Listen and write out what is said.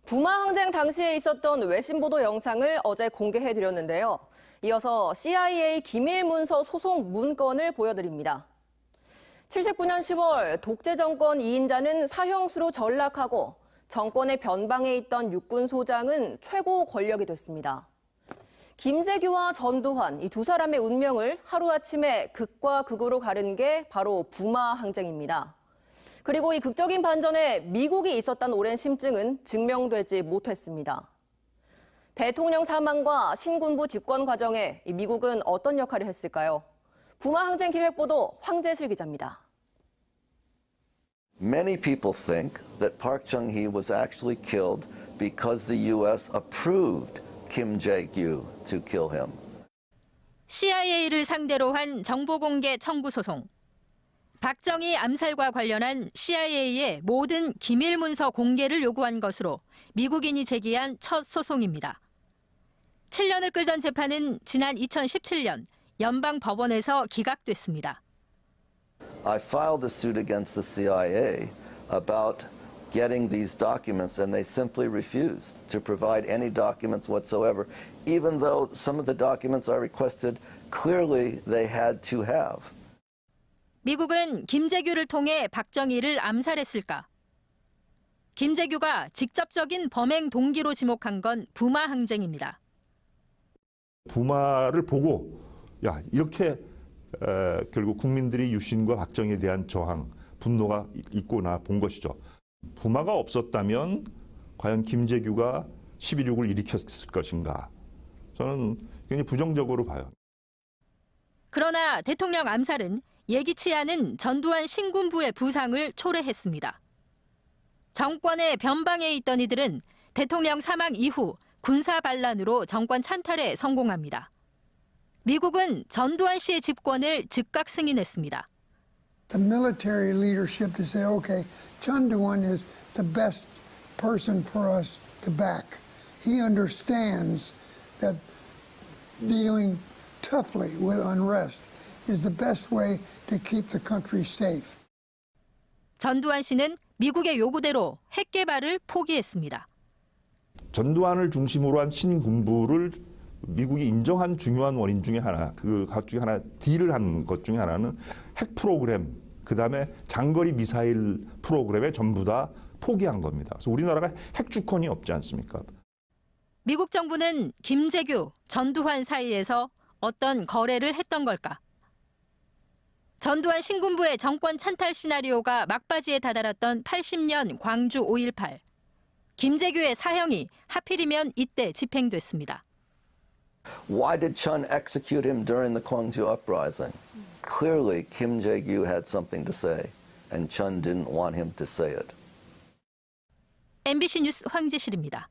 부마 항쟁 당시에 있었던 외신 보도 영상을 어제 공개해드렸는데요. 이어서 CIA 기밀 문서 소송 문건을 보여드립니다. 79년 10월 독재 정권 2인자는 사형수로 전락하고 정권의 변방에 있던 육군 소장은 최고 권력이 됐습니다. 김재규와 전두환, 이 두 사람의 운명을 하루아침에 극과 극으로 가른 게 바로 부마 항쟁입니다. 그리고 이 극적인 반전에 미국이 있었다는 오랜 심증은 증명되지 못했습니다. 대통령 사망과 신군부 집권 과정에 미국은 어떤 역할을 했을까요? 부마 항쟁 기획보도 황재실 기자입니다. Many people think that Park Chung-hee was actually killed because the U.S. approved Kim Jae-gyu to kill him. CIA를 상대로 한 정보공개 청구 소송. 박정희 암살과 관련한 CIA의 모든 기밀 문서 공개를 요구한 것으로 미국인이 제기한 첫 소송입니다. 7년을 끌던 재판은 지난 2017년 연방 법원에서 기각됐습니다. I filed a suit against the CIA about getting these documents, and they simply refused to provide any documents whatsoever, even though some of the documents I requested clearly they had to have. 미국은 김재규를 통해 박정희를 암살했을까? 김재규가 직접적인 범행 동기로 지목한 건 부마 항쟁입니다. 부마를 보고 야 이렇게 결국 국민들이 유신과 박정희에 대한 저항, 분노가 있구나 본 것이죠. 부마가 없었다면 과연 김재규가 12.6을 일으켰을 것인가? 저는 굉장히 부정적으로 봐요. 그러나 대통령 암살은 예기치 않은 전두환 신군부의 부상을 초래했습니다. 정권의 변방에 있던 이들은 대통령 사망 이후 군사 반란으로 정권 찬탈에 성공합니다. 미국은 전두환 씨의 집권을 즉각 승인했습니다. The military leadership to say, okay, Chun Doo-hwan is the best person for us to back. He understands that dealing toughly with unrest is the best way to keep the country safe. 전두환 씨는 미국의 요구대로 핵 개발을 포기했습니다. 전두환을 중심으로 한 신군부를 미국이 인정한 중요한 원인 중에 하나, 그 중에 하나 딜을 한 것 중에 하나는 핵 프로그램, 그다음에 장거리 미사일 프로그램에 전부 다 포기한 겁니다. 그래서 우리나라가 핵 주권이 없지 않습니까? 미국 정부는 김재규, 전두환 사이에서 어떤 거래를 했던 걸까? 전두환 신군부의 정권 찬탈 시나리오가 막바지에 다다랐던 80년 광주 5.18. 김재규의 사형이 하필이면 이때 집행됐습니다. Why did Chun execute him during the Gwangju uprising? Clearly, Kim Jae-gyu had something to say, and Chun didn't want him to say it. MBC 뉴스 황재실입니다.